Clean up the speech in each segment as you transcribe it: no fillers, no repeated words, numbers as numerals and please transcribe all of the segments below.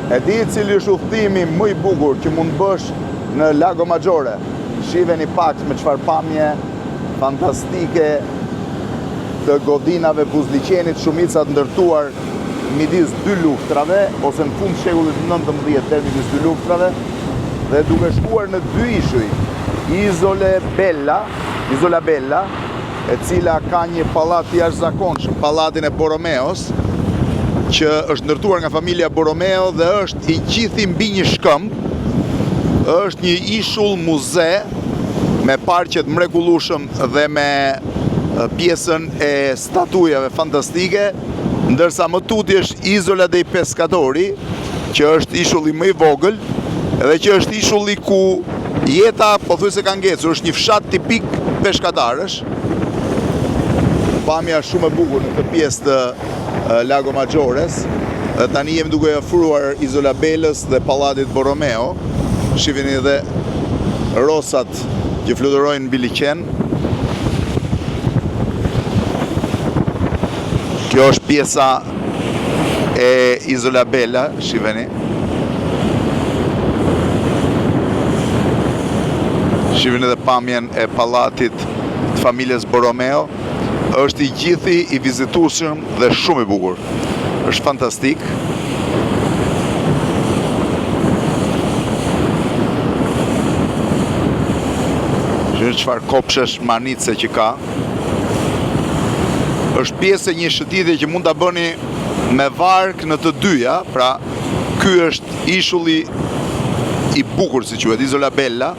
E di cili është udhëtimi më i bukur që mund bësh në Lago Maggiore. Shiheni pak me çfarë pamje fantastike të godinave buzliqenit, shumica të ndërtuar midis dy luftrave, ose në fund shekullit 19 deri midis dy luftrave, dhe duke shkuar në dy ishuj, Isola Bella, e cila ka një pallat të jashtëzakonshëm, pallatin e Borromeos, që është ndërtuar nga familja Borromeo dhe është i gjithë mbi një shkëmb. Është një ishull muze me parqet mrekullueshëm dhe me pjesën e statujave fantastike, ndërsa më tuti është Isola dei Pescatori, që është ishulli më i vogël dhe që është ishulli ku jeta pothuajse ka ngecur, është një fshat tipik peshkatarësh. Pamja shumë e bukur në këtë pjesë të Lago Maggiores, dhe tani jemi duke ofruar Isola Bellës dhe pallatit Borromeo. Shiheni edhe rosat që fluturojnë mbi liqen. Kjo është pjesa e Isola Bella, shiheni. Shiheni edhe pamjen e pallatit të familjes Borromeo. Është i gjithi i vizitueshëm dhe shumë i bukur. Është fantastik. Shihni çfarë kopshesh manice që ka. Është pjesë e një shëtitje që mund ta bëni me varg në të dyja, pra ky është ishulli i bukur, si quhet, Isola Bella,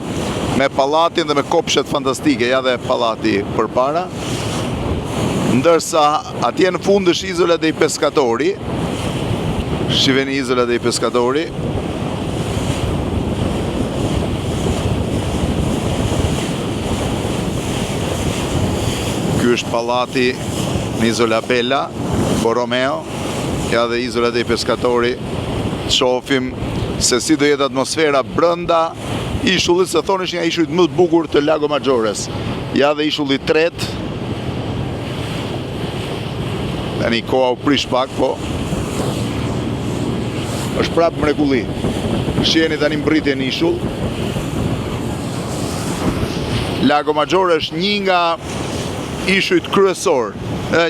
me pallatin dhe me kopshet fantastike, ja dhe pallati përpara. Ndërsa atje në fund është Isola dei Pescatori. Shiheni Isola dei Pescatori. Ky është pallati në Isola Bella, Borromeo, ja dhe Isola dei Pescatori. Shohim se si do jetë atmosfera brenda ishullit, se thonë është një ishullit më të bukur të Lago Maggiores. Ja dhe ishulli i tretë. Tani koha u prish pak, po është prapë mrekulli. Shiheni tani mbritjen ishull. Lago Maggiore është një nga ishujt kryesor,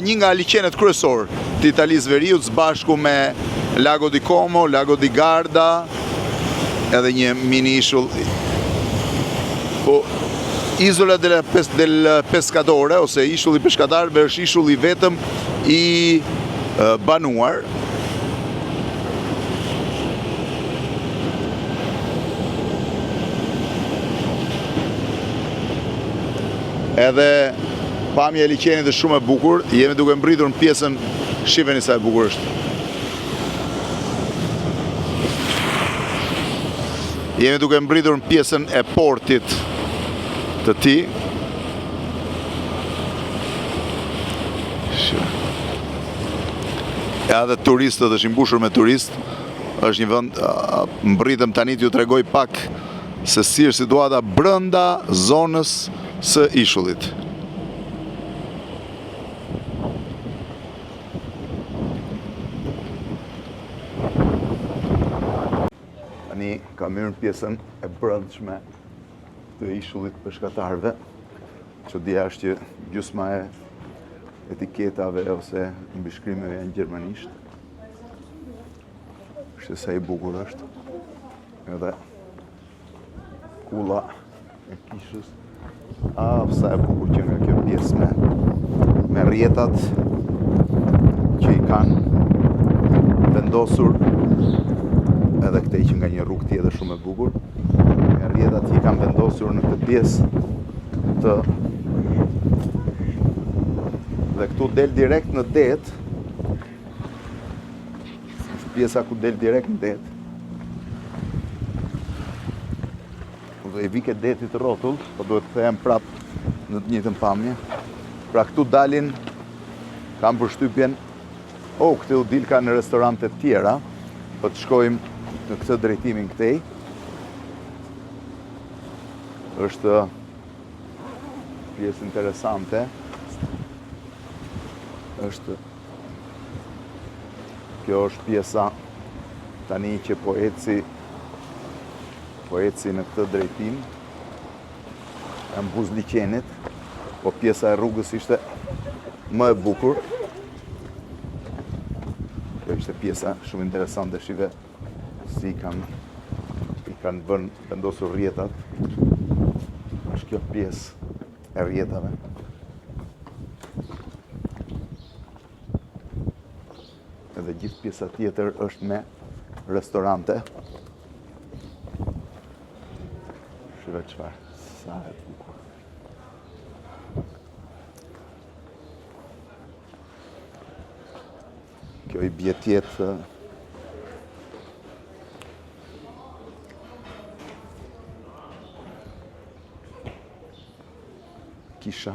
një nga liqenet kryesor të Italisë Veriut, së bashku me Lago di Como, Lago di Garda, edhe një mini ishull. Po Isola del Pescatore, ose ishulli peshkatarëve, është ishulli vetëm i banuar. Edhe pamja e liqenit është shumë e bukur. Jemi duke mbritur në pjesën, shiheni sa e bukur është. Jemi duke mbritur në pjesën e portit të tij. Edhe turistët është i mbushur me turistë. Është një vend, mbritëm tani t'ju tregoj pak se si është situata brenda zonës së ishullit. Tani kam hyrë në pjesën e brendshme të ishullit peshkatarëve, që dia është që gjysma e etiketave ose mbishkrimeve janë gjermanisht. Është sa i bukur është. Edhe kulla e kishës. Sa e bukur që nga kjo pjesë me rrjetat që i kanë vendosur, edhe këtej që nga një rrugë tjetër shumë e bukur, me rrjetat që i kanë vendosur në këtë pjesë të. Dhe këtu del direkt në det, është pjesa ku del direkt në det, dhe i vike detit rrotull, po duhet të them prap në të njëjtën pamje. Pra këtu dalin, kam përshtypjen, këtu u dil ka në restorante tjera, po të shkojmë në këtë drejtimin këtej. Është pjesë interesante. Kjo është pjesa Tani që po eci në këtë drejtim, jam Buzliqenit, po pjesa e rrugës ishte më e bukur. Kjo ishte pjesa shumë interesante, shive si i kanë vendosur rrjetat. Është kjo pjesë e rrjetave. Edhe gjithë pjesa tjetër është me restorante. Shive çfarë, sa e bukur. Kjo i bie tjetë kisha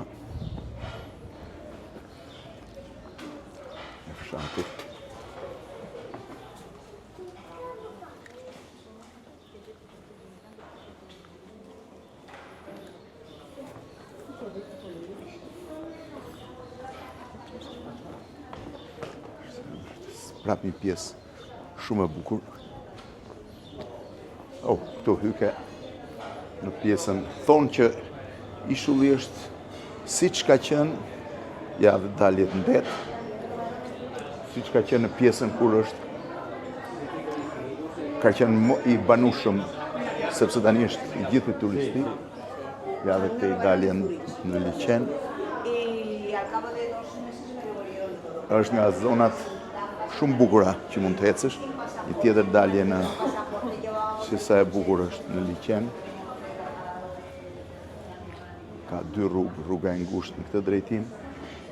e fshatit. Prap një pjesë shumë e bukur. Këtu hyke në pjesën, thonë që Ishulli është si që ka qenë, ja dhe daljet në det, si që ka qenë në pjesën kur është, ka qenë i banushëm, sepse tani është i gjithë turistik, ja dhe te i daljen në liqen. është nga zonat shumë bukura që mund të ecësh, një tjetër dalje në që sa e bukur është në liqen. Ka dy rrugë, rruga e ngushtë në këtë drejtim,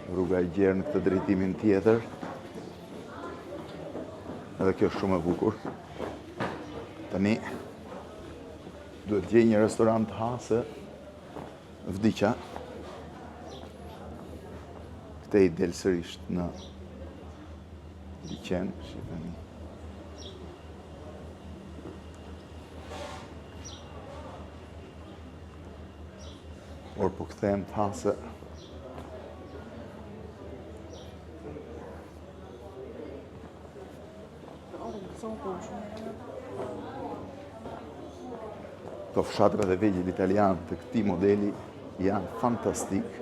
rruga e gjerë në këtë drejtimin tjetër. Edhe kjo është shumë e bukur. Tani, duhet gjej një restorant të ha se vdiqa. Këte i del sërisht në liqen, shifeni. Por po këthem të ha se të fshatrat e vegjël italian të këtij modeli janë fantastik.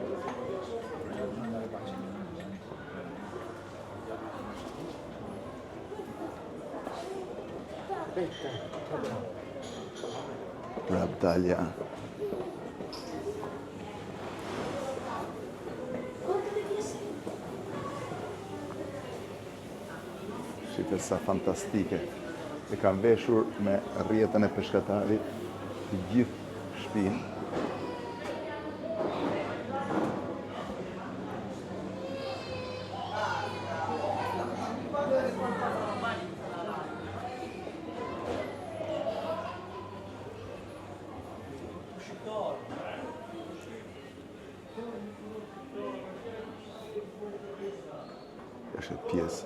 Prap dalja. Shite sa fantastike. E kanë veshur me rrjetën e peshkatarit të gjithë shtëpinë. Është pjesë.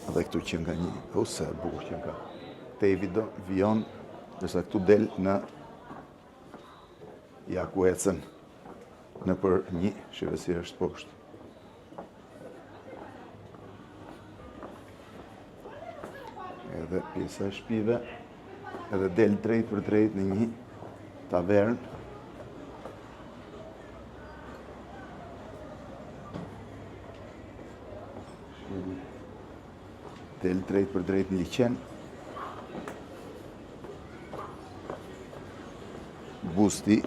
Edhe këtu që nga një, ose e bukur që nga te i vion, dërsa këtu del në ja ku ecën në për një, shivesi është poshtë. Edhe pjesa e shpive, edhe del drejt për drejt në një tavern. Del drejt për drejt në liqen. Busti.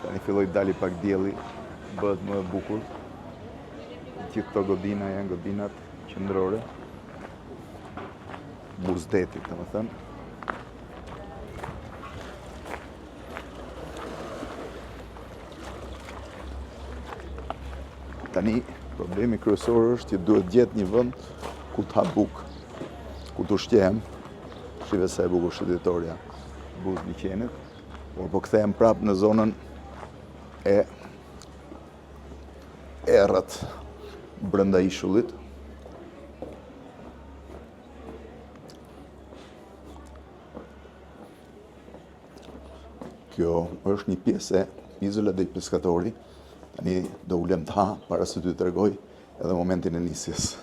Tani filloj dali pak dielli, bëhet më e bukur. Gjithë këto godina janë godinat qendrore. Buzdetit, domethënë. Tani, problemi kryesor është që duhet gjetë një vend ku të ha bukë, ku të ushqehem, shive sa e bukur shëndetoria Buzliqenit, por po kthehem prapë në zonën e errët brenda ishullit. Kjo është një pjesë e Izola dei Pescatori, Tani do ulem të ha para se ty të tregoj edhe momentin e nisjes.